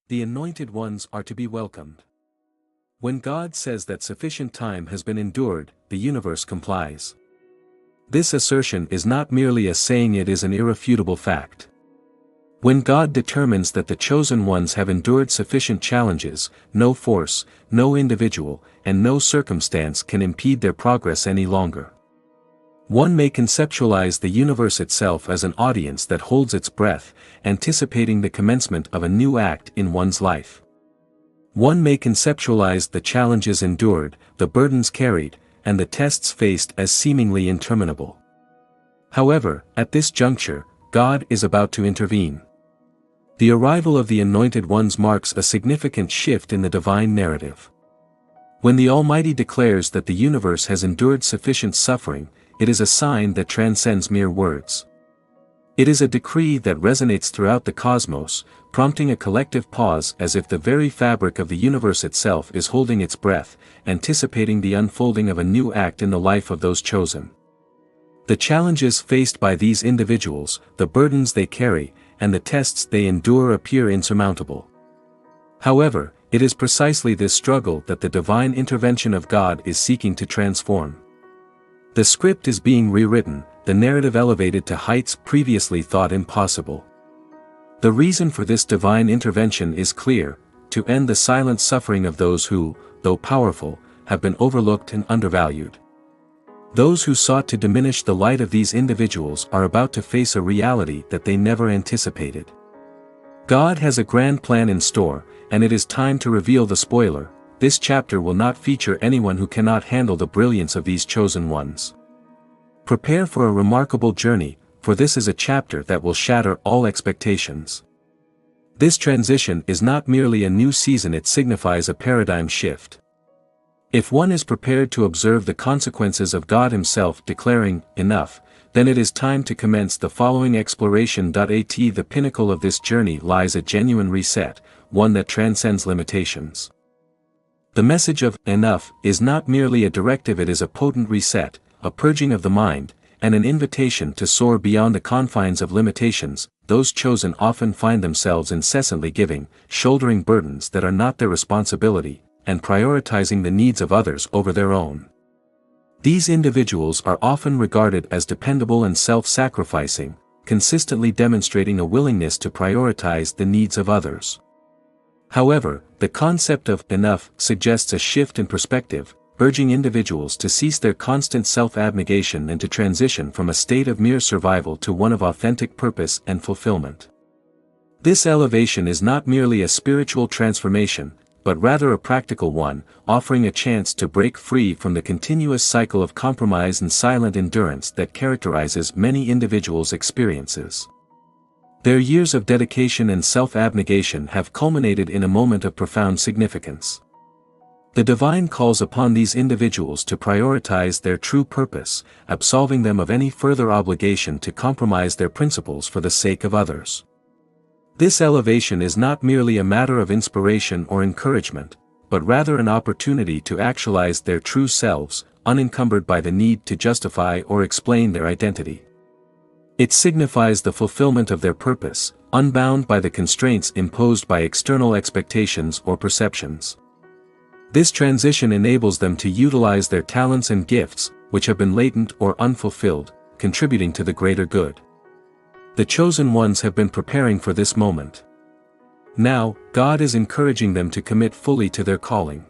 The anointed ones are to be welcomed. When God says that sufficient time has been endured, the universe complies. This assertion is not merely a saying, it is an irrefutable fact. When God determines that the chosen ones have endured sufficient challenges, no force, no individual, and no circumstance can impede their progress any longer. One may conceptualize the universe itself as an audience that holds its breath, anticipating the commencement of a new act in one's life. One may conceptualize the challenges endured, the burdens carried, and the tests faced as seemingly interminable. However, at this juncture, God is about to intervene. The arrival of the anointed ones marks a significant shift in the divine narrative. When the Almighty declares that the universe has endured sufficient suffering, it is a sign that transcends mere words. It is a decree that resonates throughout the cosmos, prompting a collective pause as if the very fabric of the universe itself is holding its breath, anticipating the unfolding of a new act in the life of those chosen. The challenges faced by these individuals, the burdens they carry, and the tests they endure appear insurmountable. However, it is precisely this struggle that the divine intervention of God is seeking to transform. The script is being rewritten, the narrative elevated to heights previously thought impossible. The reason for this divine intervention is clear: to end the silent suffering of those who, though powerful, have been overlooked and undervalued. Those who sought to diminish the light of these individuals are about to face a reality that they never anticipated. God has a grand plan in store, and it is time to reveal the spoiler. This chapter will not feature anyone who cannot handle the brilliance of these chosen ones. Prepare for a remarkable journey, for this is a chapter that will shatter all expectations. This transition is not merely a new season, it signifies a paradigm shift. If one is prepared to observe the consequences of God Himself declaring, "Enough," then it is time to commence the following exploration. At the pinnacle of this journey lies a genuine reset, one that transcends limitations. The message of "Enough" is not merely a directive, it is a potent reset, a purging of the mind, and an invitation to soar beyond the confines of limitations. Those chosen often find themselves incessantly giving, shouldering burdens that are not their responsibility, and prioritizing the needs of others over their own. These individuals are often regarded as dependable and self-sacrificing, consistently demonstrating a willingness to prioritize the needs of others. However, the concept of "enough" suggests a shift in perspective, urging individuals to cease their constant self-abnegation and to transition from a state of mere survival to one of authentic purpose and fulfillment. This elevation is not merely a spiritual transformation, but rather a practical one, offering a chance to break free from the continuous cycle of compromise and silent endurance that characterizes many individuals' experiences. Their years of dedication and self-abnegation have culminated in a moment of profound significance. The divine calls upon these individuals to prioritize their true purpose, absolving them of any further obligation to compromise their principles for the sake of others. This elevation is not merely a matter of inspiration or encouragement, but rather an opportunity to actualize their true selves, unencumbered by the need to justify or explain their identity. It signifies the fulfillment of their purpose, unbound by the constraints imposed by external expectations or perceptions. This transition enables them to utilize their talents and gifts, which have been latent or unfulfilled, contributing to the greater good. The chosen ones have been preparing for this moment. Now, God is encouraging them to commit fully to their calling.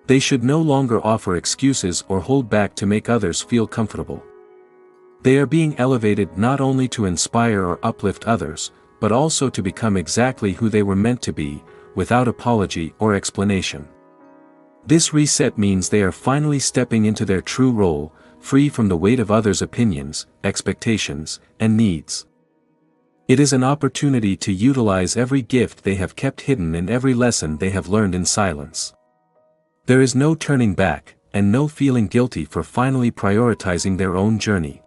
They should no longer offer excuses or hold back to make others feel comfortable. They are being elevated not only to inspire or uplift others, but also to become exactly who they were meant to be, without apology or explanation. This reset means they are finally stepping into their true role, free from the weight of others' opinions, expectations, and needs. It is an opportunity to utilize every gift they have kept hidden and every lesson they have learned in silence. There is no turning back, and no feeling guilty for finally prioritizing their own journey.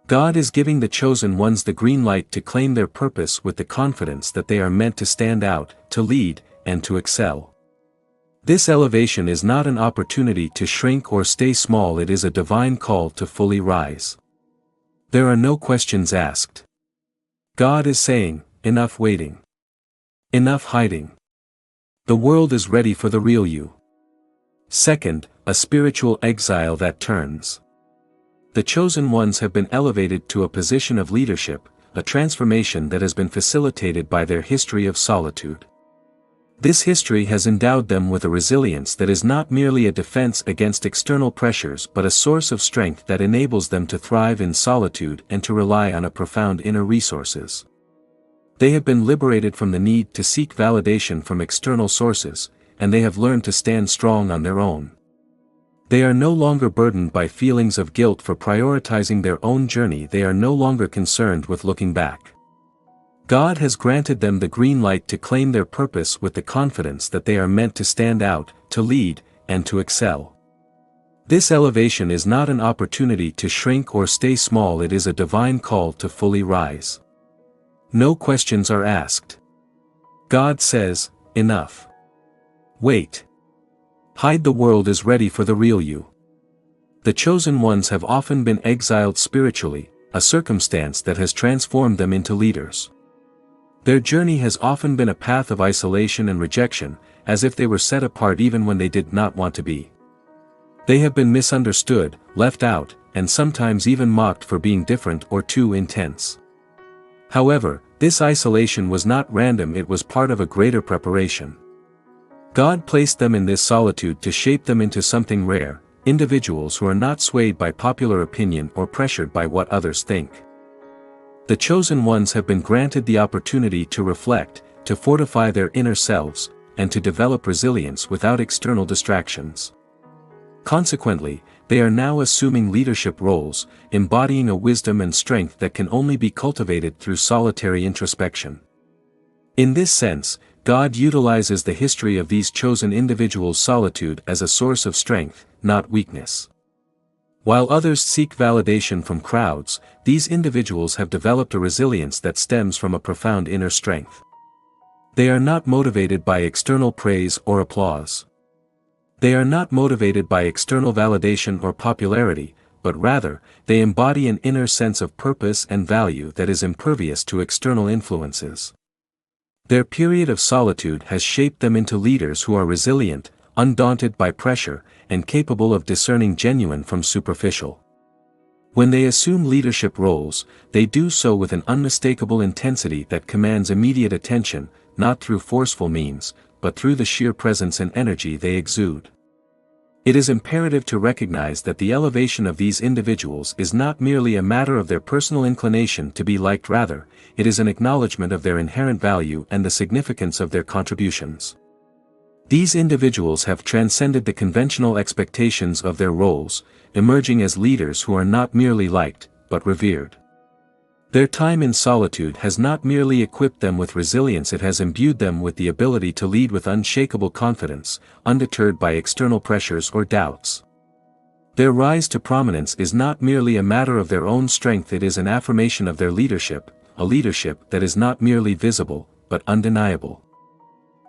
God is giving the chosen ones the green light to claim their purpose with the confidence that they are meant to stand out, to lead, and to excel. This elevation is not an opportunity to shrink or stay small, it is a divine call to fully rise. There are no questions asked. God is saying, "Enough waiting. Enough hiding. The world is ready for the real you. Second, a spiritual exile that turns. The chosen ones have been elevated to a position of leadership, a transformation that has been facilitated by their history of solitude. This history has endowed them with a resilience that is not merely a defense against external pressures but a source of strength that enables them to thrive in solitude and to rely on a profound inner resources. They have been liberated from the need to seek validation from external sources, and they have learned to stand strong on their own. They are no longer burdened by feelings of guilt for prioritizing their own journey. They are no longer concerned with looking back. God has granted them the green light to claim their purpose with the confidence that they are meant to stand out, to lead, and to excel. This elevation is not an opportunity to shrink or stay small. It is a divine call to fully rise. No questions are asked. God says, enough. Wait. Hide. The world is ready for the real you. The chosen ones have often been exiled spiritually, a circumstance that has transformed them into leaders. Their journey has often been a path of isolation and rejection, as if they were set apart even when they did not want to be. They have been misunderstood, left out, and sometimes even mocked for being different or too intense. However, this isolation was not random. It was part of a greater preparation. God placed them in this solitude to shape them into something rare, individuals who are not swayed by popular opinion or pressured by what others think. The chosen ones have been granted the opportunity to reflect, to fortify their inner selves, and to develop resilience without external distractions. Consequently, they are now assuming leadership roles, embodying a wisdom and strength that can only be cultivated through solitary introspection. In this sense, God utilizes the history of these chosen individuals' solitude as a source of strength, not weakness. While others seek validation from crowds, these individuals have developed a resilience that stems from a profound inner strength. They are not motivated by external praise or applause. They are not motivated by external validation or popularity, but rather, they embody an inner sense of purpose and value that is impervious to external influences. Their period of solitude has shaped them into leaders who are resilient, undaunted by pressure, and capable of discerning genuine from superficial. When they assume leadership roles, they do so with an unmistakable intensity that commands immediate attention, not through forceful means, but through the sheer presence and energy they exude. It is imperative to recognize that the elevation of these individuals is not merely a matter of their personal inclination to be liked. Rather, it is an acknowledgement of their inherent value and the significance of their contributions. These individuals have transcended the conventional expectations of their roles, emerging as leaders who are not merely liked, but revered. Their time in solitude has not merely equipped them with resilience, it has imbued them with the ability to lead with unshakable confidence, undeterred by external pressures or doubts. Their rise to prominence is not merely a matter of their own strength, it is an affirmation of their leadership, a leadership that is not merely visible, but undeniable.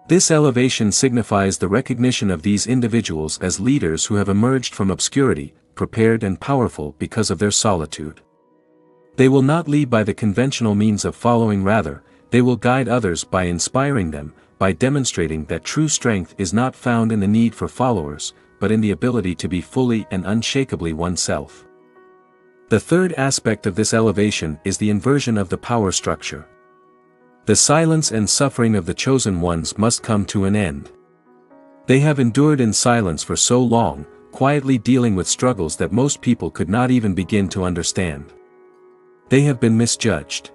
This elevation signifies the recognition of these individuals as leaders who have emerged from obscurity, prepared and powerful because of their solitude. They will not lead by the conventional means of following, rather, they will guide others by inspiring them, by demonstrating that true strength is not found in the need for followers, but in the ability to be fully and unshakably oneself. The third aspect of this elevation is the inversion of the power structure. The silence and suffering of the chosen ones must come to an end. They have endured in silence for so long, quietly dealing with struggles that most people could not even begin to understand. They have been misjudged.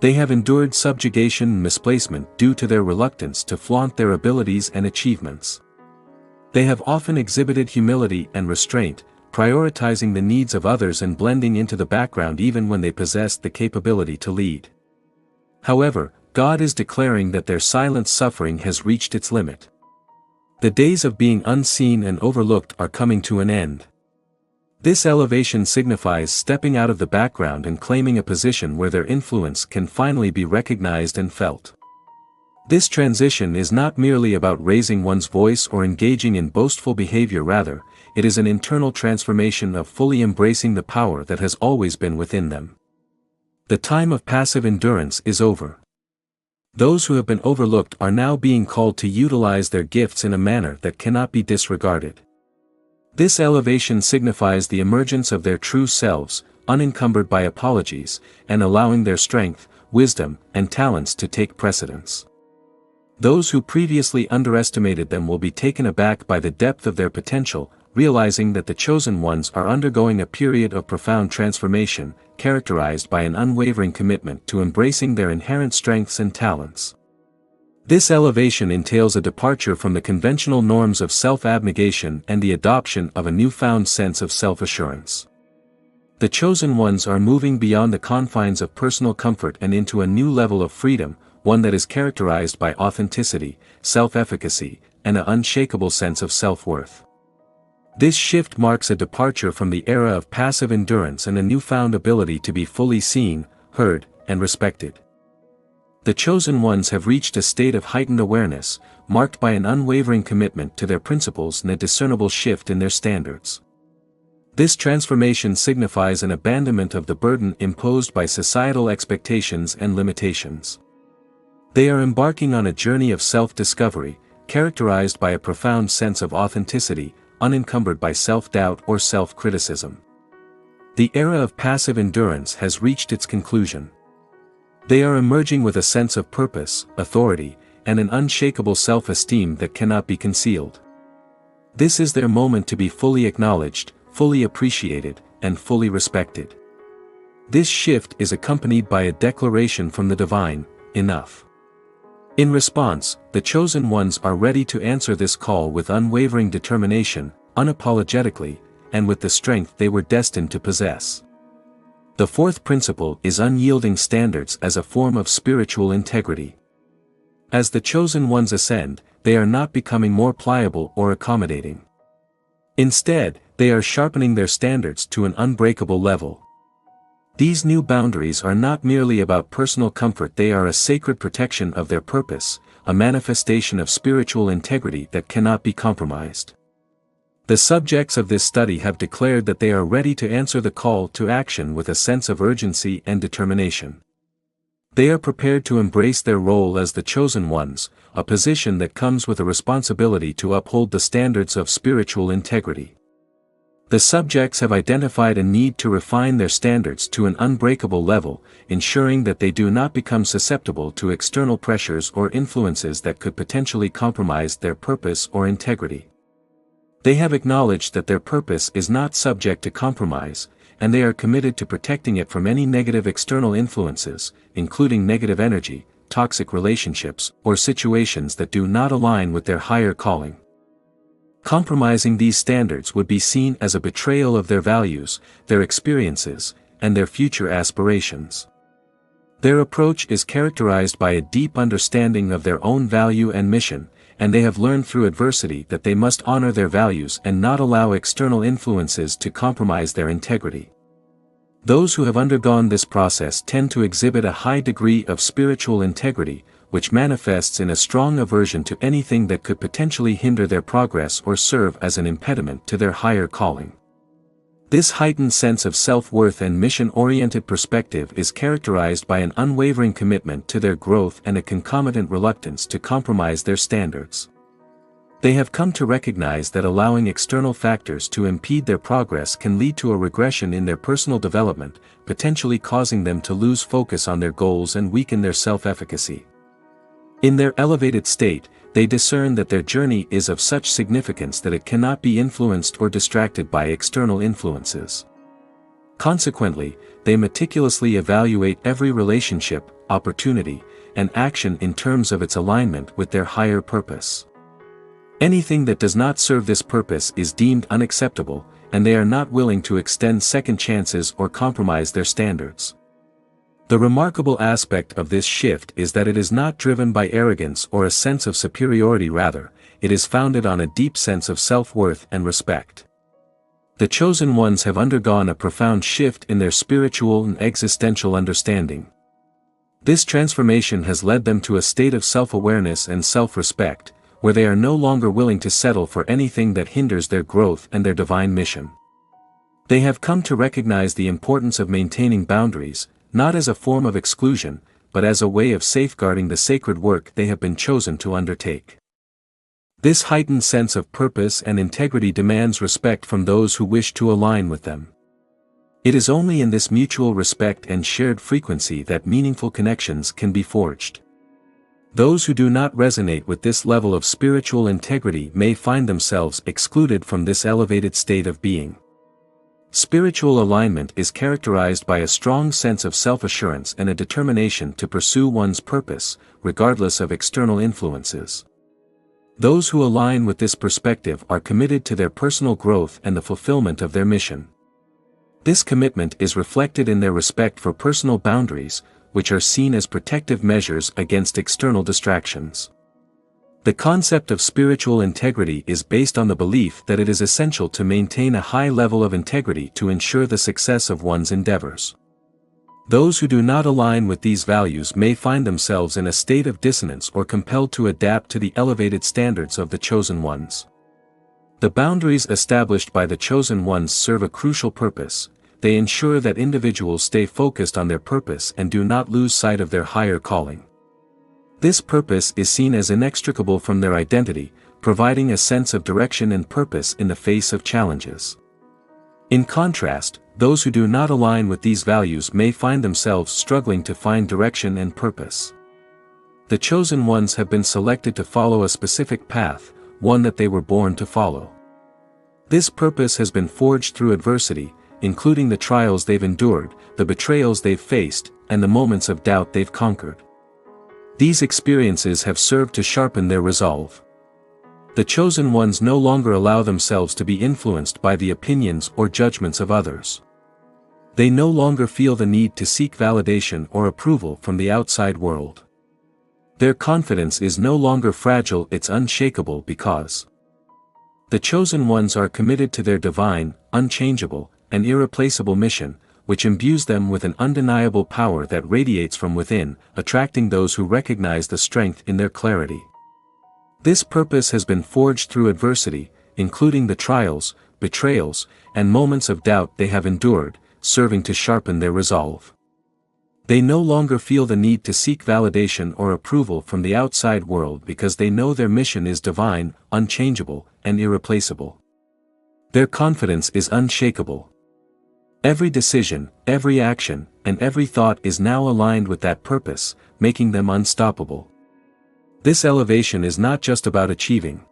They have endured subjugation and misplacement due to their reluctance to flaunt their abilities and achievements. They have often exhibited humility and restraint, prioritizing the needs of others and blending into the background even when they possessed the capability to lead. However, God is declaring that their silent suffering has reached its limit. The days of being unseen and overlooked are coming to an end. This elevation signifies stepping out of the background and claiming a position where their influence can finally be recognized and felt. This transition is not merely about raising one's voice or engaging in boastful behavior, rather, it is an internal transformation of fully embracing the power that has always been within them. The time of passive endurance is over. Those who have been overlooked are now being called to utilize their gifts in a manner that cannot be disregarded. This elevation signifies the emergence of their true selves, unencumbered by apologies, and allowing their strength, wisdom, and talents to take precedence. Those who previously underestimated them will be taken aback by the depth of their potential, realizing that the chosen ones are undergoing a period of profound transformation, characterized by an unwavering commitment to embracing their inherent strengths and talents. This elevation entails a departure from the conventional norms of self-abnegation and the adoption of a newfound sense of self-assurance. The chosen ones are moving beyond the confines of personal comfort and into a new level of freedom, one that is characterized by authenticity, self-efficacy, and an unshakable sense of self-worth. This shift marks a departure from the era of passive endurance and a newfound ability to be fully seen, heard, and respected. The chosen ones have reached a state of heightened awareness, marked by an unwavering commitment to their principles and a discernible shift in their standards. This transformation signifies an abandonment of the burden imposed by societal expectations and limitations. They are embarking on a journey of self-discovery, characterized by a profound sense of authenticity, unencumbered by self-doubt or self-criticism. The era of passive endurance has reached its conclusion. They are emerging with a sense of purpose, authority, and an unshakable self-esteem that cannot be concealed. This is their moment to be fully acknowledged, fully appreciated, and fully respected. This shift is accompanied by a declaration from the divine, enough. In response, the chosen ones are ready to answer this call with unwavering determination, unapologetically, and with the strength they were destined to possess. The fourth principle is unyielding standards as a form of spiritual integrity. As the chosen ones ascend, they are not becoming more pliable or accommodating. Instead, they are sharpening their standards to an unbreakable level. These new boundaries are not merely about personal comfort, they are a sacred protection of their purpose, a manifestation of spiritual integrity that cannot be compromised. The subjects of this study have declared that they are ready to answer the call to action with a sense of urgency and determination. They are prepared to embrace their role as the chosen ones, a position that comes with a responsibility to uphold the standards of spiritual integrity. The subjects have identified a need to refine their standards to an unbreakable level, ensuring that they do not become susceptible to external pressures or influences that could potentially compromise their purpose or integrity. They have acknowledged that their purpose is not subject to compromise, and they are committed to protecting it from any negative external influences, including negative energy, toxic relationships, or situations that do not align with their higher calling. Compromising these standards would be seen as a betrayal of their values, their experiences, and their future aspirations. Their approach is characterized by a deep understanding of their own value and mission, and they have learned through adversity that they must honor their values and not allow external influences to compromise their integrity. Those who have undergone this process tend to exhibit a high degree of spiritual integrity, which manifests in a strong aversion to anything that could potentially hinder their progress or serve as an impediment to their higher calling. This heightened sense of self-worth and mission-oriented perspective is characterized by an unwavering commitment to their growth and a concomitant reluctance to compromise their standards. They have come to recognize that allowing external factors to impede their progress can lead to a regression in their personal development, potentially causing them to lose focus on their goals and weaken their self-efficacy. In their elevated state, they discern that their journey is of such significance that it cannot be influenced or distracted by external influences. Consequently, they meticulously evaluate every relationship, opportunity, and action in terms of its alignment with their higher purpose. Anything that does not serve this purpose is deemed unacceptable, and they are not willing to extend second chances or compromise their standards. The remarkable aspect of this shift is that it is not driven by arrogance or a sense of superiority, rather, it is founded on a deep sense of self-worth and respect. The chosen ones have undergone a profound shift in their spiritual and existential understanding. This transformation has led them to a state of self-awareness and self-respect, where they are no longer willing to settle for anything that hinders their growth and their divine mission. They have come to recognize the importance of maintaining boundaries, not as a form of exclusion, but as a way of safeguarding the sacred work they have been chosen to undertake. This heightened sense of purpose and integrity demands respect from those who wish to align with them. It is only in this mutual respect and shared frequency that meaningful connections can be forged. Those who do not resonate with this level of spiritual integrity may find themselves excluded from this elevated state of being. Spiritual alignment is characterized by a strong sense of self-assurance and a determination to pursue one's purpose, regardless of external influences. Those who align with this perspective are committed to their personal growth and the fulfillment of their mission. This commitment is reflected in their respect for personal boundaries, which are seen as protective measures against external distractions. The concept of spiritual integrity is based on the belief that it is essential to maintain a high level of integrity to ensure the success of one's endeavors. Those who do not align with these values may find themselves in a state of dissonance or compelled to adapt to the elevated standards of the chosen ones. The boundaries established by the chosen ones serve a crucial purpose. They ensure that individuals stay focused on their purpose and do not lose sight of their higher calling. This purpose is seen as inextricable from their identity, providing a sense of direction and purpose in the face of challenges. In contrast, those who do not align with these values may find themselves struggling to find direction and purpose. The chosen ones have been selected to follow a specific path, one that they were born to follow. This purpose has been forged through adversity, including the trials they've endured, the betrayals they've faced, and the moments of doubt they've conquered. These experiences have served to sharpen their resolve. The chosen ones no longer allow themselves to be influenced by the opinions or judgments of others. They no longer feel the need to seek validation or approval from the outside world. Their confidence is no longer fragile, it's unshakable because the chosen ones are committed to their divine, unchangeable, and irreplaceable mission, which imbues them with an undeniable power that radiates from within, attracting those who recognize the strength in their clarity. This purpose has been forged through adversity, including the trials, betrayals, and moments of doubt they have endured, serving to sharpen their resolve. They no longer feel the need to seek validation or approval from the outside world because they know their mission is divine, unchangeable, and irreplaceable. Their confidence is unshakable. Every decision, every action, and every thought is now aligned with that purpose, making them unstoppable. This elevation is not just about achieving.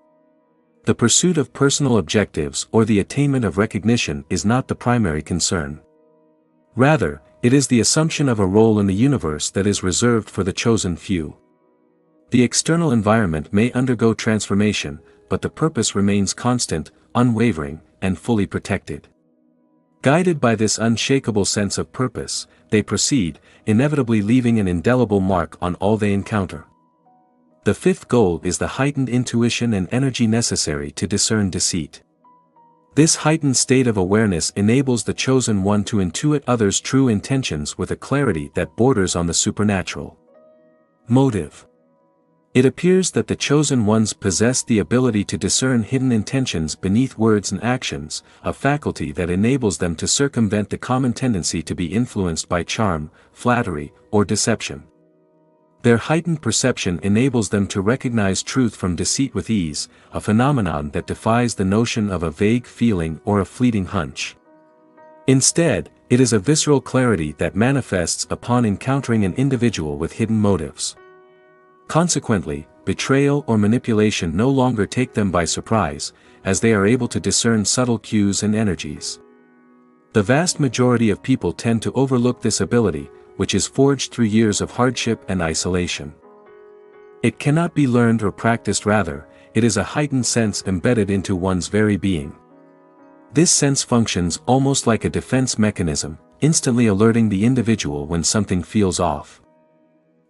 The pursuit of personal objectives or the attainment of recognition is not the primary concern. Rather, it is the assumption of a role in the universe that is reserved for the chosen few. The external environment may undergo transformation, but the purpose remains constant, unwavering, and fully protected. Guided by this unshakable sense of purpose, they proceed, inevitably leaving an indelible mark on all they encounter. The fifth goal is the heightened intuition and energy necessary to discern deceit. This heightened state of awareness enables the chosen one to intuit others' true intentions with a clarity that borders on the supernatural. Motive. It appears that the chosen ones possess the ability to discern hidden intentions beneath words and actions, a faculty that enables them to circumvent the common tendency to be influenced by charm, flattery, or deception. Their heightened perception enables them to recognize truth from deceit with ease, a phenomenon that defies the notion of a vague feeling or a fleeting hunch. Instead, it is a visceral clarity that manifests upon encountering an individual with hidden motives. Consequently, betrayal or manipulation no longer take them by surprise, as they are able to discern subtle cues and energies. The vast majority of people tend to overlook this ability, which is forged through years of hardship and isolation. It cannot be learned or practiced, rather, it is a heightened sense embedded into one's very being. This sense functions almost like a defense mechanism, instantly alerting the individual when something feels off.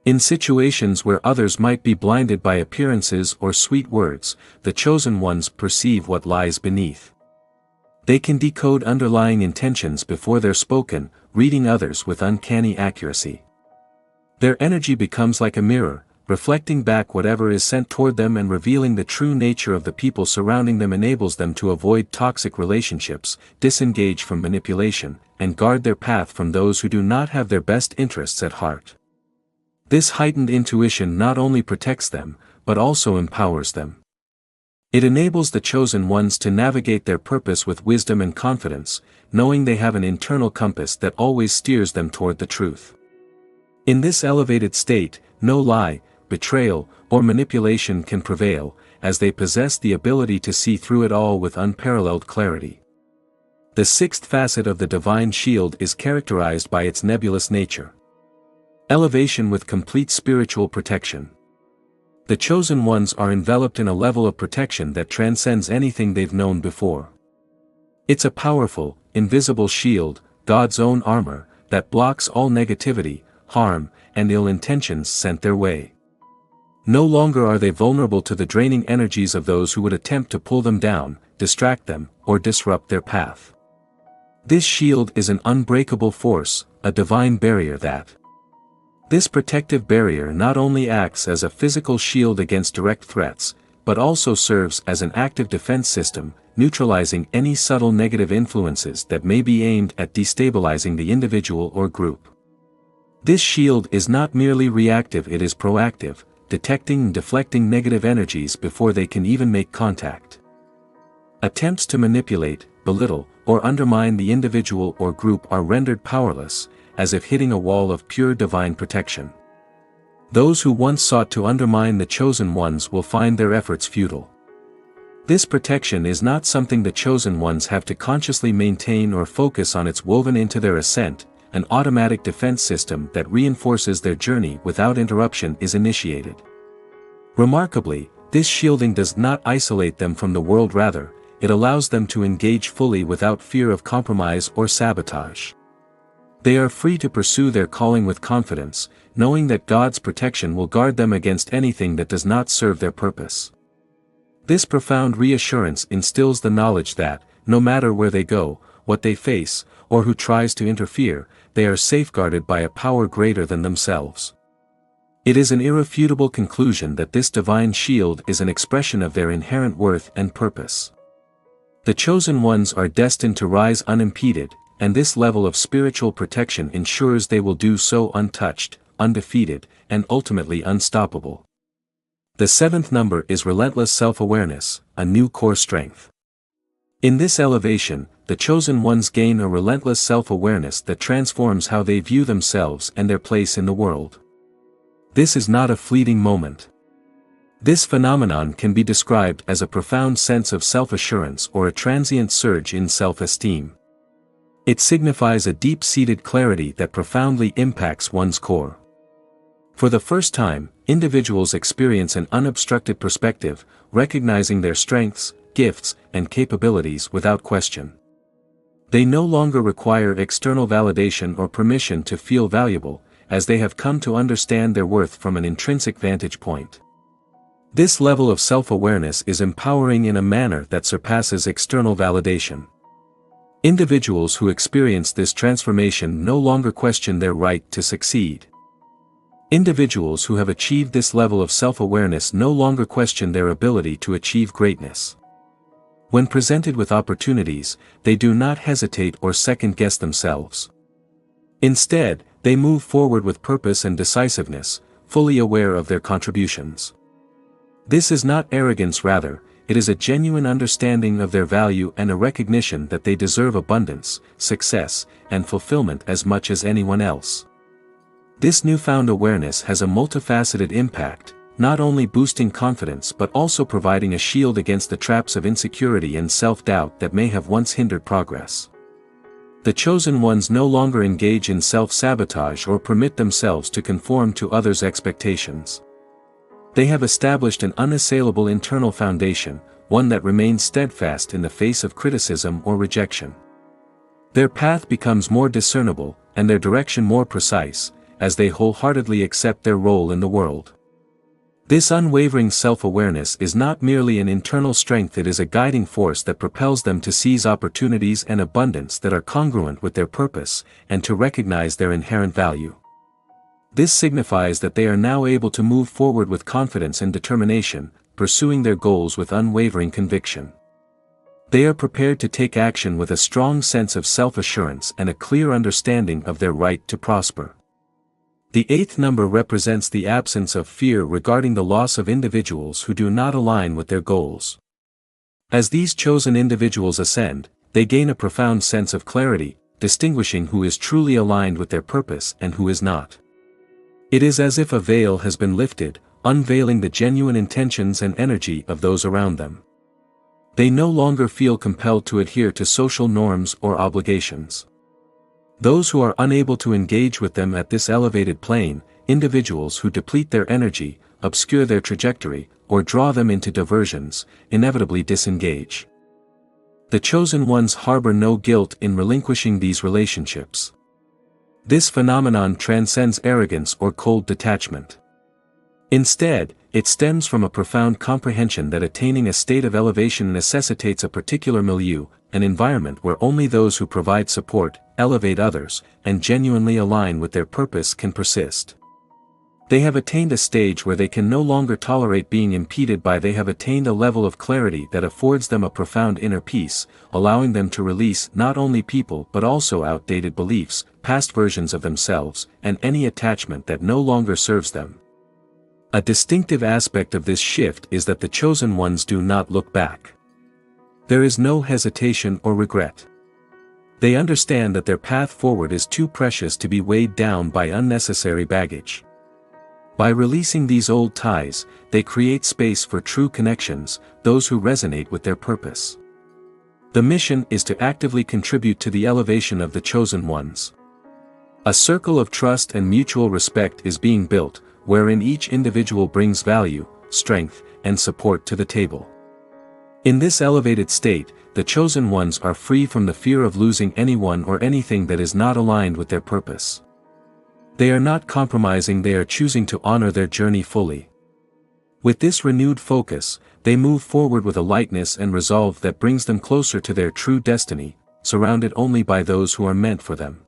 In situations where others might be blinded by appearances or sweet words, the chosen ones perceive what lies beneath. They can decode underlying intentions before they're spoken, reading others with uncanny accuracy. Their energy becomes like a mirror, reflecting back whatever is sent toward them and revealing the true nature of the people surrounding them, enables them to avoid toxic relationships, disengage from manipulation, and guard their path from those who do not have their best interests at heart. This heightened intuition not only protects them, but also empowers them. It enables the chosen ones to navigate their purpose with wisdom and confidence, knowing they have an internal compass that always steers them toward the truth. In this elevated state, no lie, betrayal, or manipulation can prevail, as they possess the ability to see through it all with unparalleled clarity. The sixth facet of the divine shield is characterized by its nebulous nature. Elevation with complete spiritual protection. The chosen ones are enveloped in a level of protection that transcends anything they've known before. It's a powerful, invisible shield, God's own armor, that blocks all negativity, harm, and ill intentions sent their way. No longer are they vulnerable to the draining energies of those who would attempt to pull them down, distract them, or disrupt their path. This shield is an unbreakable force, a divine barrier that. This protective barrier not only acts as a physical shield against direct threats, but also serves as an active defense system, neutralizing any subtle negative influences that may be aimed at destabilizing the individual or group. This shield is not merely reactive, it is proactive, detecting and deflecting negative energies before they can even make contact. Attempts to manipulate, belittle, or undermine the individual or group are rendered powerless, as if hitting a wall of pure divine protection. Those who once sought to undermine the chosen ones will find their efforts futile. This protection is not something the chosen ones have to consciously maintain or focus on, it's woven into their ascent. An automatic defense system that reinforces their journey without interruption is initiated. Remarkably, this shielding does not isolate them from the world, rather, it allows them to engage fully without fear of compromise or sabotage. They are free to pursue their calling with confidence, knowing that God's protection will guard them against anything that does not serve their purpose. This profound reassurance instills the knowledge that, no matter where they go, what they face, or who tries to interfere, they are safeguarded by a power greater than themselves. It is an irrefutable conclusion that this divine shield is an expression of their inherent worth and purpose. The chosen ones are destined to rise unimpeded, and this level of spiritual protection ensures they will do so untouched, undefeated, and ultimately unstoppable. The seventh number is relentless self-awareness, a new core strength. In this elevation, the chosen ones gain a relentless self-awareness that transforms how they view themselves and their place in the world. This is not a fleeting moment. This phenomenon can be described as a profound sense of self-assurance or a transient surge in self-esteem. It signifies a deep-seated clarity that profoundly impacts one's core. For the first time, individuals experience an unobstructed perspective, recognizing their strengths, gifts, and capabilities without question. They no longer require external validation or permission to feel valuable, as they have come to understand their worth from an intrinsic vantage point. This level of self-awareness is empowering in a manner that surpasses external validation. Individuals who experience this transformation no longer question their right to succeed. Individuals who have achieved this level of self-awareness no longer question their ability to achieve greatness. When presented with opportunities, they do not hesitate or second-guess themselves. Instead, they move forward with purpose and decisiveness, fully aware of their contributions. This is not arrogance, rather, it is a genuine understanding of their value and a recognition that they deserve abundance, success, and fulfillment as much as anyone else. This newfound awareness has a multifaceted impact, not only boosting confidence but also providing a shield against the traps of insecurity and self-doubt that may have once hindered progress. The chosen ones no longer engage in self-sabotage or permit themselves to conform to others' expectations. They have established an unassailable internal foundation, one that remains steadfast in the face of criticism or rejection. Their path becomes more discernible, and their direction more precise, as they wholeheartedly accept their role in the world. This unwavering self-awareness is not merely an internal strength, it is a guiding force that propels them to seize opportunities and abundance that are congruent with their purpose, and to recognize their inherent value. This signifies that they are now able to move forward with confidence and determination, pursuing their goals with unwavering conviction. They are prepared to take action with a strong sense of self-assurance and a clear understanding of their right to prosper. The eighth number represents the absence of fear regarding the loss of individuals who do not align with their goals. As these chosen individuals ascend, they gain a profound sense of clarity, distinguishing who is truly aligned with their purpose and who is not. It is as if a veil has been lifted, unveiling the genuine intentions and energy of those around them. They no longer feel compelled to adhere to social norms or obligations. Those who are unable to engage with them at this elevated plane, individuals who deplete their energy, obscure their trajectory, or draw them into diversions, inevitably disengage. The chosen ones harbor no guilt in relinquishing these relationships. This phenomenon transcends arrogance or cold detachment. Instead, it stems from a profound comprehension that attaining a state of elevation necessitates a particular milieu, an environment where only those who provide support, elevate others, and genuinely align with their purpose can persist. They have attained a stage where they can no longer tolerate being impeded by. They have attained a level of clarity that affords them a profound inner peace, allowing them to release not only people but also outdated beliefs, past versions of themselves, and any attachment that no longer serves them. A distinctive aspect of this shift is that the chosen ones do not look back. There is no hesitation or regret. They understand that their path forward is too precious to be weighed down by unnecessary baggage. By releasing these old ties, they create space for true connections, those who resonate with their purpose. The mission is to actively contribute to the elevation of the chosen ones. A circle of trust and mutual respect is being built, wherein each individual brings value, strength, and support to the table. In this elevated state, the chosen ones are free from the fear of losing anyone or anything that is not aligned with their purpose. They are not compromising, they are choosing to honor their journey fully. With this renewed focus, they move forward with a lightness and resolve that brings them closer to their true destiny, surrounded only by those who are meant for them.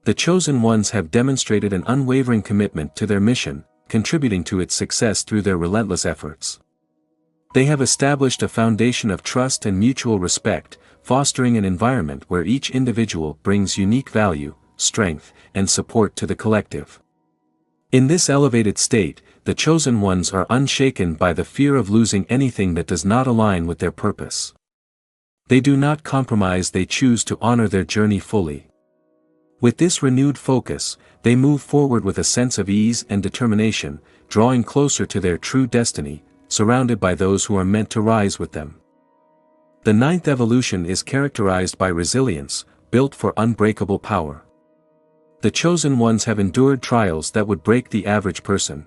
The chosen ones have demonstrated an unwavering commitment to their mission, contributing to its success through their relentless efforts. They have established a foundation of trust and mutual respect, fostering an environment where each individual brings unique value, strength, and support to the collective. In this elevated state, the chosen ones are unshaken by the fear of losing anything that does not align with their purpose. They do not compromise, they choose to honor their journey fully. With this renewed focus, they move forward with a sense of ease and determination, drawing closer to their true destiny, surrounded by those who are meant to rise with them. The ninth evolution is characterized by resilience, built for unbreakable power. The chosen ones have endured trials that would break the average person.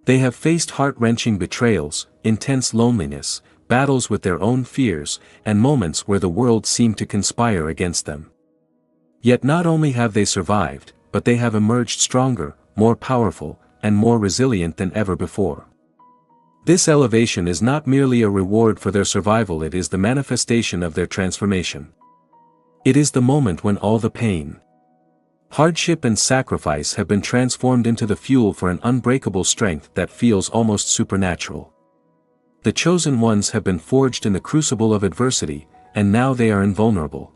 They have faced heart-wrenching betrayals, intense loneliness, battles with their own fears, and moments where the world seemed to conspire against them. Yet not only have they survived, but they have emerged stronger, more powerful, and more resilient than ever before. This elevation is not merely a reward for their survival, it is the manifestation of their transformation. It is the moment when all the pain, hardship and sacrifice have been transformed into the fuel for an unbreakable strength that feels almost supernatural. The chosen ones have been forged in the crucible of adversity, and now they are invulnerable.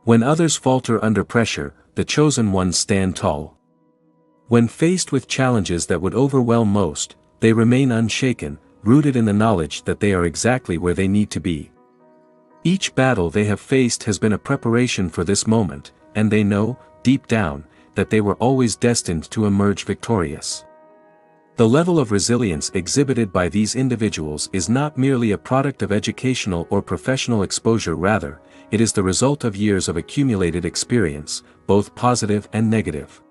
When others falter under pressure, the chosen ones stand tall. When faced with challenges that would overwhelm most, they remain unshaken, rooted in the knowledge that they are exactly where they need to be. Each battle they have faced has been a preparation for this moment, and they know, deep down, that they were always destined to emerge victorious. The level of resilience exhibited by these individuals is not merely a product of educational or professional exposure, rather, it is the result of years of accumulated experience, both positive and negative.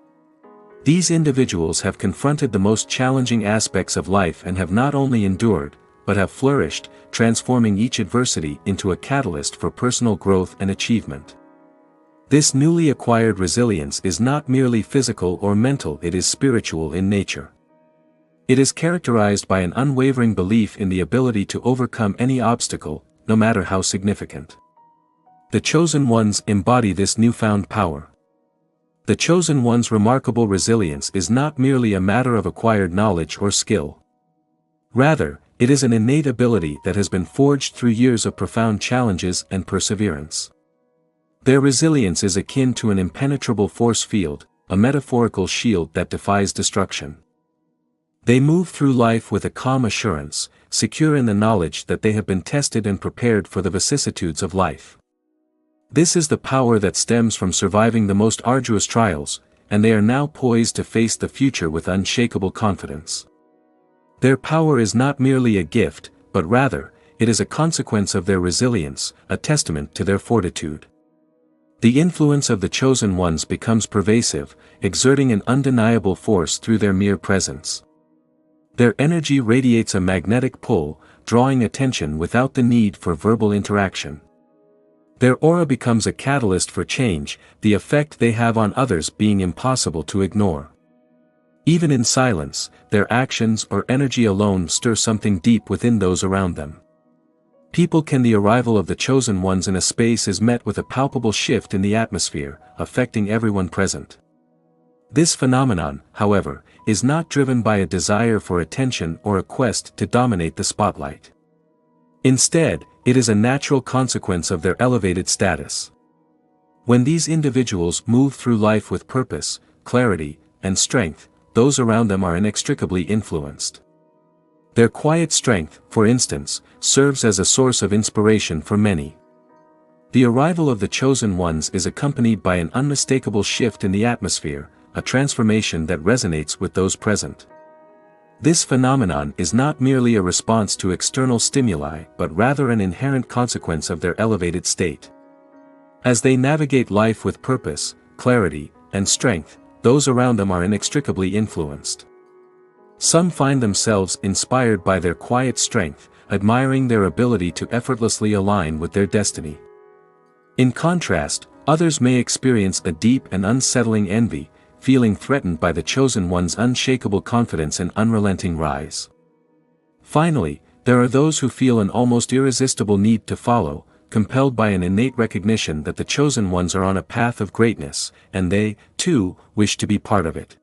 These individuals have confronted the most challenging aspects of life and have not only endured, but have flourished, transforming each adversity into a catalyst for personal growth and achievement. This newly acquired resilience is not merely physical or mental, it is spiritual in nature. It is characterized by an unwavering belief in the ability to overcome any obstacle, no matter how significant. The chosen ones embody this newfound power. The chosen one's remarkable resilience is not merely a matter of acquired knowledge or skill. Rather, it is an innate ability that has been forged through years of profound challenges and perseverance. Their resilience is akin to an impenetrable force field, a metaphorical shield that defies destruction. They move through life with a calm assurance, secure in the knowledge that they have been tested and prepared for the vicissitudes of life. This is the power that stems from surviving the most arduous trials, and they are now poised to face the future with unshakable confidence. Their power is not merely a gift, but rather, it is a consequence of their resilience, a testament to their fortitude. The influence of the chosen ones becomes pervasive, exerting an undeniable force through their mere presence. Their energy radiates a magnetic pull, drawing attention without the need for verbal interaction. Their aura becomes a catalyst for change, the effect they have on others being impossible to ignore. Even in silence, their actions or energy alone stir something deep within those around them. People can the arrival of the chosen ones in a space is met with a palpable shift in the atmosphere, affecting everyone present. This phenomenon, however, is not driven by a desire for attention or a quest to dominate the spotlight. Instead, it is a natural consequence of their elevated status. When these individuals move through life with purpose, clarity, and strength, those around them are inextricably influenced. Their quiet strength, for instance, serves as a source of inspiration for many. The arrival of the chosen ones is accompanied by an unmistakable shift in the atmosphere, a transformation that resonates with those present. This phenomenon is not merely a response to external stimuli but rather an inherent consequence of their elevated state. As they navigate life with purpose, clarity, and strength, those around them are inextricably influenced. Some find themselves inspired by their quiet strength, admiring their ability to effortlessly align with their destiny. In contrast, others may experience a deep and unsettling envy, feeling threatened by the chosen one's unshakable confidence and unrelenting rise. Finally, there are those who feel an almost irresistible need to follow, compelled by an innate recognition that the chosen ones are on a path of greatness, and they, too, wish to be part of it.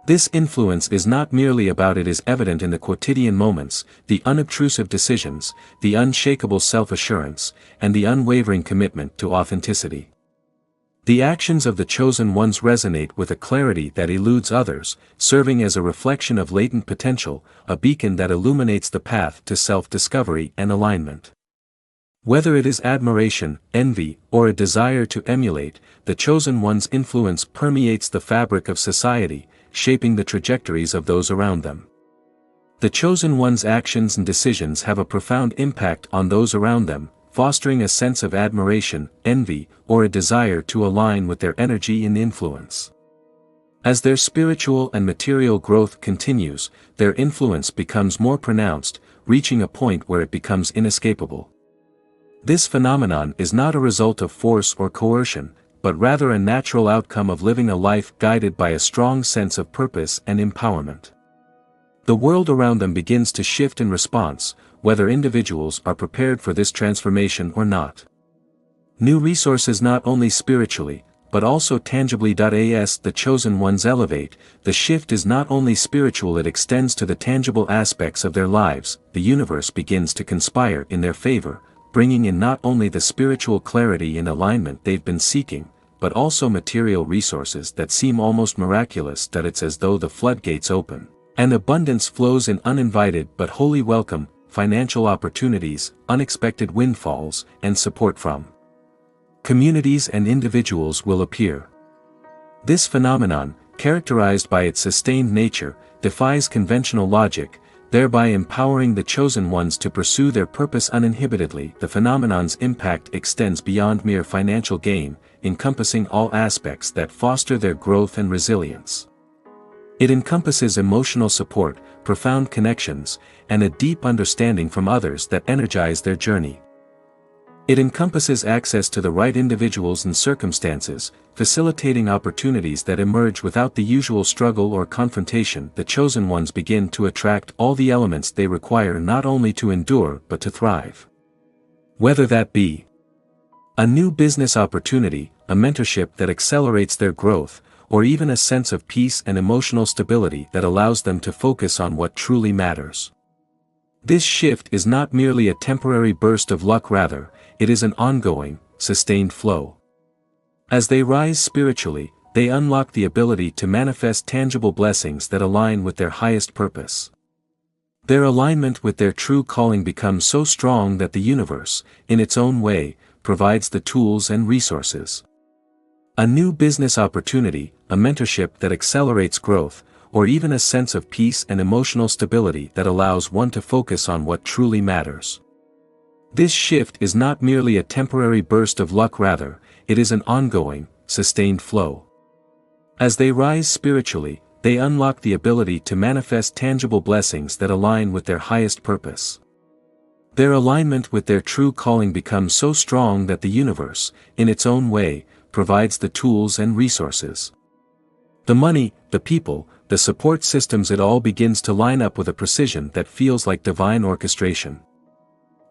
This influence is not merely about it is evident in the quotidian moments, the unobtrusive decisions, the unshakable self-assurance, and the unwavering commitment to authenticity. The actions of the chosen ones resonate with a clarity that eludes others, serving as a reflection of latent potential, a beacon that illuminates the path to self-discovery and alignment. Whether it is admiration, envy, or a desire to emulate, the chosen one's influence permeates the fabric of society, shaping the trajectories of those around them. The chosen one's actions and decisions have a profound impact on those around them, fostering a sense of admiration, envy, or a desire to align with their energy and influence. As their spiritual and material growth continues, their influence becomes more pronounced, reaching a point where it becomes inescapable. This phenomenon is not a result of force or coercion, but rather a natural outcome of living a life guided by a strong sense of purpose and empowerment. The world around them begins to shift in response, whether individuals are prepared for this transformation or not. New resources not only spiritually, but also tangibly. As the chosen ones elevate, the shift is not only spiritual, it extends to the tangible aspects of their lives. The universe begins to conspire in their favor, bringing in not only the spiritual clarity and alignment they've been seeking, but also material resources that seem almost miraculous. It's as though the floodgates open, and abundance flows in uninvited but wholly welcome, financial opportunities, unexpected windfalls, and support from communities and individuals will appear. This phenomenon, characterized by its sustained nature, defies conventional logic, thereby empowering the chosen ones to pursue their purpose uninhibitedly. The phenomenon's impact extends beyond mere financial gain, encompassing all aspects that foster their growth and resilience. It encompasses emotional support, profound connections, and a deep understanding from others that energize their journey. It encompasses access to the right individuals and circumstances, facilitating opportunities that emerge without the usual struggle or confrontation. The chosen ones begin to attract all the elements they require not only to endure but to thrive. Whether that be a new business opportunity, a mentorship that accelerates their growth, or even a sense of peace and emotional stability that allows them to focus on what truly matters. This shift is not merely a temporary burst of luck, rather, it is an ongoing, sustained flow. As they rise spiritually, they unlock the ability to manifest tangible blessings that align with their highest purpose. Their alignment with their true calling becomes so strong that the universe, in its own way, provides the tools and resources. A new business opportunity, a mentorship that accelerates growth, or even a sense of peace and emotional stability that allows one to focus on what truly matters. This shift is not merely a temporary burst of luck, rather, it is an ongoing, sustained flow. As they rise spiritually, they unlock the ability to manifest tangible blessings that align with their highest purpose. Their alignment with their true calling becomes so strong that the universe, in its own way, provides the tools and resources. The money, the people, the support systems, it all begins to line up with a precision that feels like divine orchestration.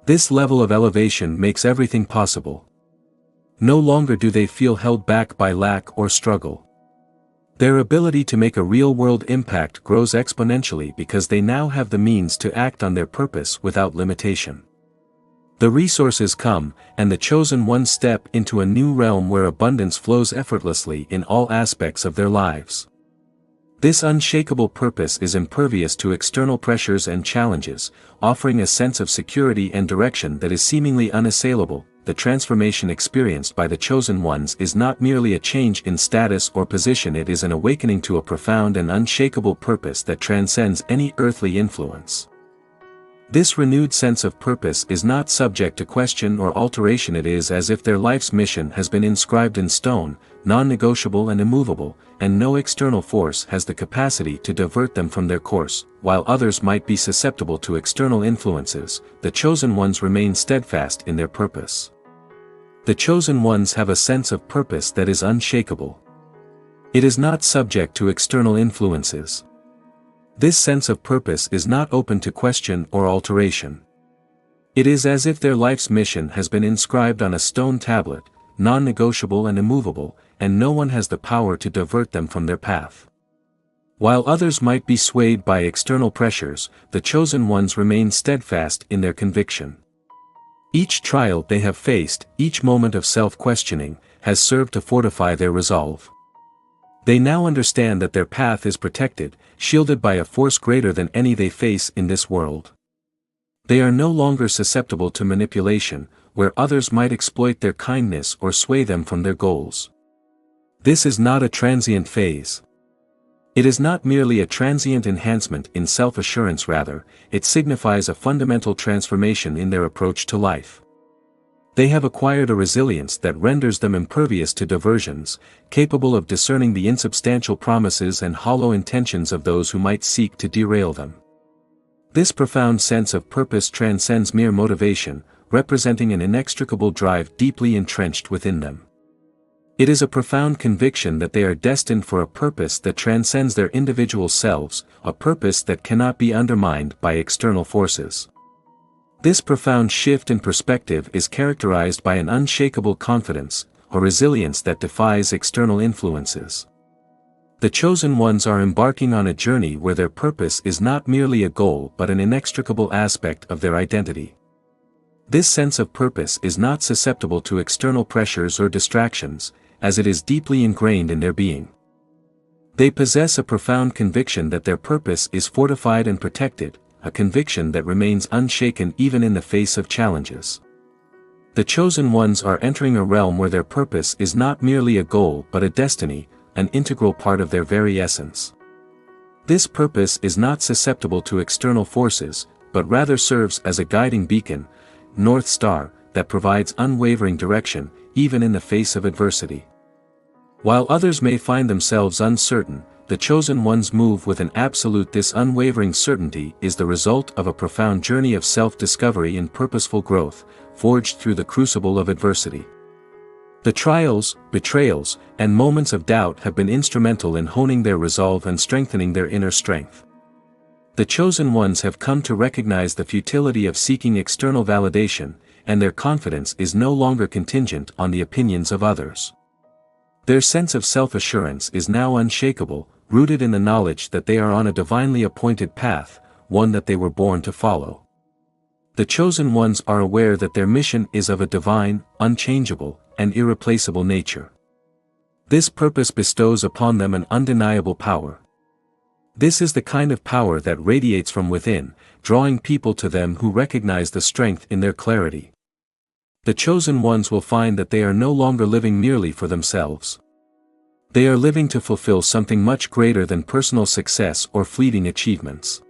This level of elevation makes everything possible. No longer do they feel held back by lack or struggle. Their ability to make a real-world impact grows exponentially because they now have the means to act on their purpose without limitation. The resources come, and the chosen ones step into a new realm where abundance flows effortlessly in all aspects of their lives. This unshakable purpose is impervious to external pressures and challenges, offering a sense of security and direction that is seemingly unassailable. The transformation experienced by the chosen ones is not merely a change in status or position, it is an awakening to a profound and unshakable purpose that transcends any earthly influence. This renewed sense of purpose is not subject to question or alteration, it is as if their life's mission has been inscribed in stone, non-negotiable and immovable, and no external force has the capacity to divert them from their course. While others might be susceptible to external influences, the chosen ones remain steadfast in their purpose. The chosen ones have a sense of purpose that is unshakable. It is not subject to external influences. This sense of purpose is not open to question or alteration. It is as if their life's mission has been inscribed on a stone tablet, non-negotiable and immovable, and no one has the power to divert them from their path. While others might be swayed by external pressures, the chosen ones remain steadfast in their conviction. Each trial they have faced, each moment of self-questioning, has served to fortify their resolve. They now understand that their path is protected, shielded by a force greater than any they face in this world. They are no longer susceptible to manipulation, where others might exploit their kindness or sway them from their goals. This is not a transient phase. It is not merely a transient enhancement in self-assurance, rather, it signifies a fundamental transformation in their approach to life. They have acquired a resilience that renders them impervious to diversions, capable of discerning the insubstantial promises and hollow intentions of those who might seek to derail them. This profound sense of purpose transcends mere motivation, representing an inextricable drive deeply entrenched within them. It is a profound conviction that they are destined for a purpose that transcends their individual selves, a purpose that cannot be undermined by external forces. This profound shift in perspective is characterized by an unshakable confidence, a resilience that defies external influences. The chosen ones are embarking on a journey where their purpose is not merely a goal but an inextricable aspect of their identity. This sense of purpose is not susceptible to external pressures or distractions, as it is deeply ingrained in their being. They possess a profound conviction that their purpose is fortified and protected, a conviction that remains unshaken even in the face of challenges. The chosen ones are entering a realm where their purpose is not merely a goal but a destiny, an integral part of their very essence. This purpose is not susceptible to external forces, but rather serves as a guiding beacon, North Star, that provides unwavering direction, even in the face of adversity. While others may find themselves uncertain, the chosen ones move with an absolute. This unwavering certainty is the result of a profound journey of self-discovery and purposeful growth, forged through the crucible of adversity. The trials, betrayals, and moments of doubt have been instrumental in honing their resolve and strengthening their inner strength. The chosen ones have come to recognize the futility of seeking external validation, and their confidence is no longer contingent on the opinions of others. Their sense of self-assurance is now unshakable, rooted in the knowledge that they are on a divinely appointed path, one that they were born to follow. The chosen ones are aware that their mission is of a divine, unchangeable, and irreplaceable nature. This purpose bestows upon them an undeniable power. This is the kind of power that radiates from within, drawing people to them who recognize the strength in their clarity. The chosen ones will find that they are no longer living merely for themselves. They are living to fulfill something much greater than personal success or fleeting achievements.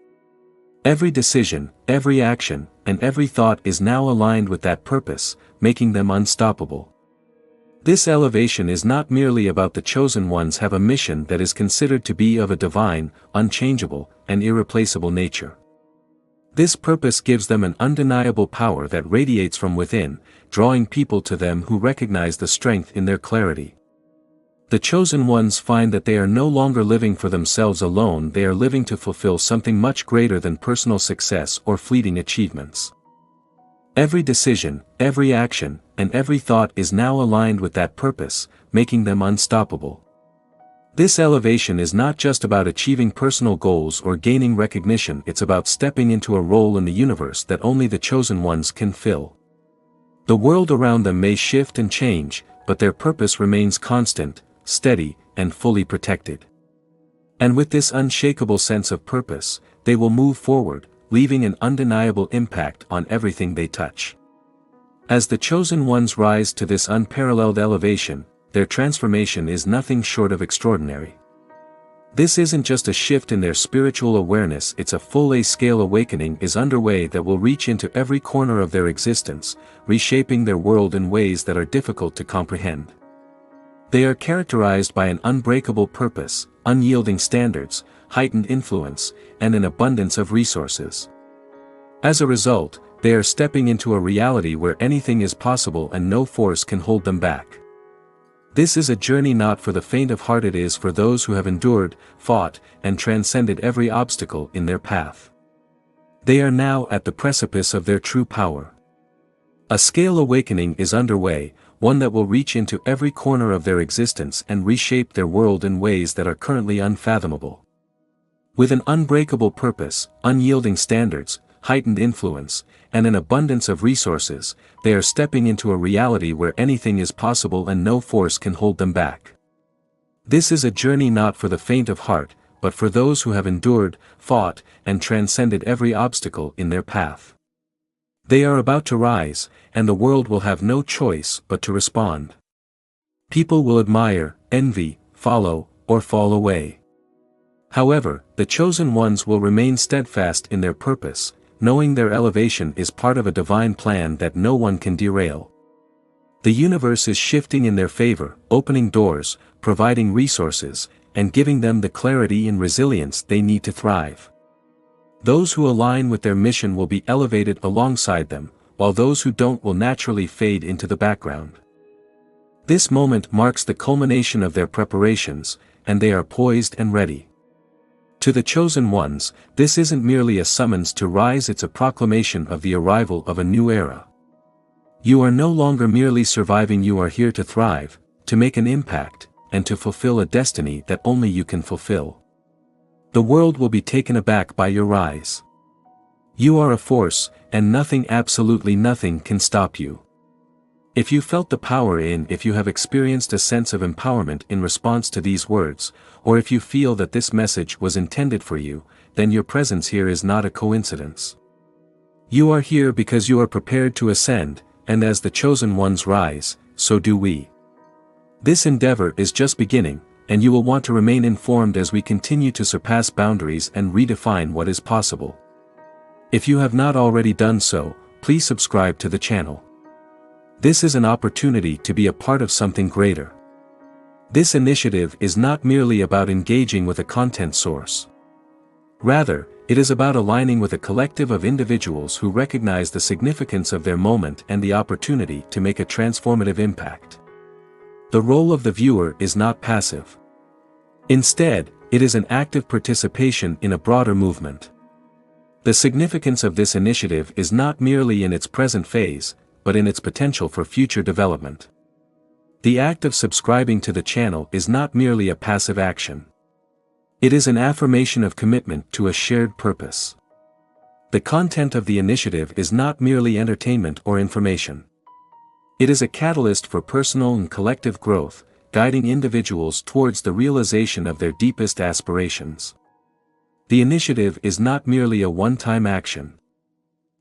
Every decision, every action, and every thought is now aligned with that purpose, making them unstoppable. This elevation is not merely about the chosen ones have a mission that is considered to be of a divine, unchangeable, and irreplaceable nature. This purpose gives them an undeniable power that radiates from within, drawing people to them who recognize the strength in their clarity. The chosen ones find that they are no longer living for themselves alone, they are living to fulfill something much greater than personal success or fleeting achievements. Every decision, every action, and every thought is now aligned with that purpose, making them unstoppable. This elevation is not just about achieving personal goals or gaining recognition, it's about stepping into a role in the universe that only the chosen ones can fill. The world around them may shift and change, but their purpose remains constant, steady, and fully protected. And with this unshakable sense of purpose, they will move forward, leaving an undeniable impact on everything they touch. As the chosen ones rise to this unparalleled elevation, their transformation is nothing short of extraordinary. This isn't just a shift in their spiritual awareness, it's a full-scale awakening is underway that will reach into every corner of their existence, reshaping their world in ways that are difficult to comprehend. They are characterized by an unbreakable purpose, unyielding standards, heightened influence, and an abundance of resources. As a result, they are stepping into a reality where anything is possible and no force can hold them back. This is a journey not for the faint of heart, it is for those who have endured, fought, and transcended every obstacle in their path. They are now at the precipice of their true power. A scale awakening is underway, one that will reach into every corner of their existence and reshape their world in ways that are currently unfathomable. With an unbreakable purpose, unyielding standards, heightened influence, and an abundance of resources, they are stepping into a reality where anything is possible and no force can hold them back. This is a journey not for the faint of heart, but for those who have endured, fought, and transcended every obstacle in their path. They are about to rise, and the world will have no choice but to respond. People will admire, envy, follow, or fall away. However, the chosen ones will remain steadfast in their purpose, knowing their elevation is part of a divine plan that no one can derail. The universe is shifting in their favor, opening doors, providing resources, and giving them the clarity and resilience they need to thrive. Those who align with their mission will be elevated alongside them, while those who don't will naturally fade into the background. This moment marks the culmination of their preparations, and they are poised and ready. To the chosen ones, this isn't merely a summons to rise, it's a proclamation of the arrival of a new era. You are no longer merely surviving, you are here to thrive, to make an impact, and to fulfill a destiny that only you can fulfill. The world will be taken aback by your rise. You are a force, and nothing, absolutely nothing, can stop you. If you felt the power if you have experienced a sense of empowerment in response to these words, or if you feel that this message was intended for you, then your presence here is not a coincidence. You are here because you are prepared to ascend, and as the chosen ones rise, so do we. This endeavor is just beginning, and you will want to remain informed as we continue to surpass boundaries and redefine what is possible. If you have not already done so, please subscribe to the channel. This is an opportunity to be a part of something greater. This initiative is not merely about engaging with a content source. Rather, it is about aligning with a collective of individuals who recognize the significance of their moment and the opportunity to make a transformative impact. The role of the viewer is not passive. Instead, it is an active participation in a broader movement. The significance of this initiative is not merely in its present phase, but in its potential for future development. The act of subscribing to the channel is not merely a passive action. It is an affirmation of commitment to a shared purpose. The content of the initiative is not merely entertainment or information. It is a catalyst for personal and collective growth, guiding individuals towards the realization of their deepest aspirations. The initiative is not merely a one-time action.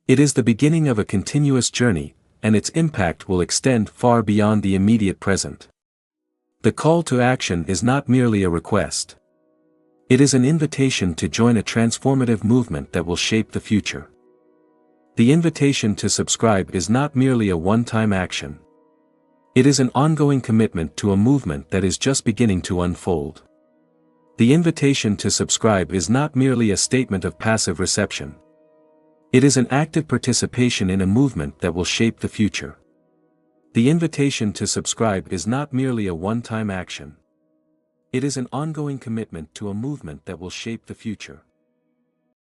It is the beginning of a continuous journey, and its impact will extend far beyond the immediate present. The call to action is not merely a request. It is an invitation to join a transformative movement that will shape the future. The invitation to subscribe is not merely a one-time action. It is an ongoing commitment to a movement that is just beginning to unfold. The invitation to subscribe is not merely a statement of passive reception. It is an active participation in a movement that will shape the future. The invitation to subscribe is not merely a one-time action. It is an ongoing commitment to a movement that will shape the future.